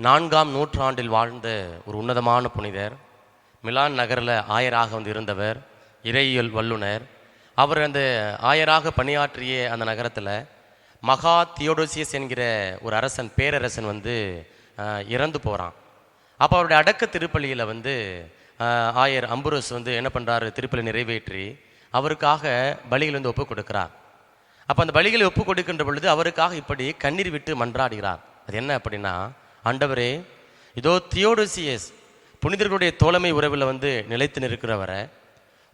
4ஆம் நூற்றாண்டில் வாழ்ந்த ஒரு உன்னதமான புனிதர். மிலான் நகரில் ஆயராக இருந்தவர், இறையியல் வல்லுனர். அவர் அந்த ஆயராக பணியாற்றிய அந்த நகரத்தில் மகா தியோடோசியஸ் என்கிற ஒரு அரசன், பேரரசன் இறந்து போகிறான். அப்போ அவருடைய அடக்க திருப்பலியில் ஆயர் அம்புரோஸ் என்ன பண்ணுறாரு, திருப்பலி நிறைவேற்றி அவருக்காக பலிகள் ஒப்பு கொடுக்கிறார். அப்போ அந்த பலிகளை ஒப்பு கொடுக்கின்ற பொழுது அவருக்காக இப்படி கண்ணீர் விட்டு மன்றாடுகிறார். அது என்ன அப்படின்னா, ஆண்டவரே, இதோ தியோடோசியஸ் புனிதர்களுடைய தோழமை உறவில் நிலைத்து நிற்கிறவரை,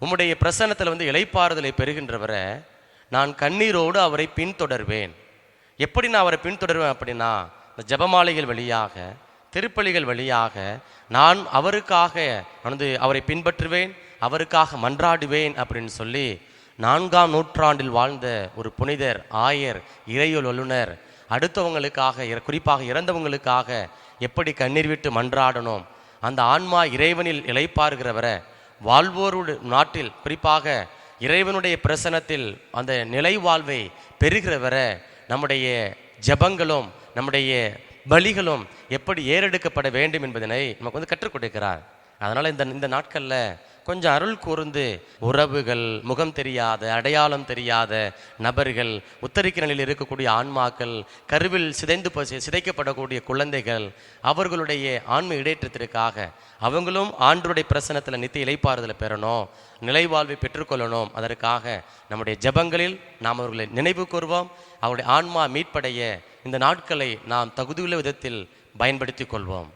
உம்முடைய பிரசன்னத்தில் இளைப்பாறுதலை பெறுகின்றவரை, நான் கண்ணீரோடு அவரை பின்தொடர்வேன். எப்படி நான் அவரை பின்தொடர்வேன் அப்படின்னா, இந்த ஜபமாலைகள் வழியாக, திருப்பலிகள் வழியாக நான் அவருக்காக அவரை பின்பற்றுவேன், அவருக்காக மன்றாடுவேன் அப்படின்னு சொல்லி 4ஆம் நூற்றாண்டில் வாழ்ந்த ஒரு புனிதர், ஆயர், இறையியல் வல்லுனர் அடுத்தவங்களுக்காக, குறிப்பாக இறந்தவங்களுக்காக எப்படி கண்ணீர் விட்டு மன்றாடணும், அந்த ஆன்மா இறைவனில் இளைப்பாறுகிறவரை, வாழ்வோருடைய நாட்டில் குறிப்பாக இறைவனுடைய பிரசனத்தில் அந்த நிலை வாழ்வை பெறுகிறவரை நம்முடைய ஜபங்களும் நம்முடைய பலிகளும் எப்படி ஏறெடுக்கப்பட வேண்டும் என்பதனை நமக்கு கற்றுக் கொடுக்கிறார். அதனால் இந்த நாட்களில் கொஞ்சம் அருள் கூர்ந்து உறவுகள், முகம் தெரியாத, அடையாளம் தெரியாத நபர்கள், உத்தரிக்க நிலையில் இருக்கக்கூடிய ஆன்மாக்கள், கருவில் சிதைக்கப்படக்கூடிய குழந்தைகள், அவர்களுடைய ஆன்ம இடேற்றத்திற்காக அவங்களும் ஆண்டவருடைய பிரசனத்தில் நித்திய இளைப்பாறுதலை பெறணும், நிலைவாழ்வை பெற்றுக்கொள்ளணும். அதற்காக நம்முடைய ஜபங்களில் நாம் அவர்களை நினைவு கூர்வோம். அவருடைய ஆன்மா மீட்படைய இந்த நாட்களை நாம் தகுதியுள்ள விதத்தில் பயன்படுத்தி கொள்வோம்.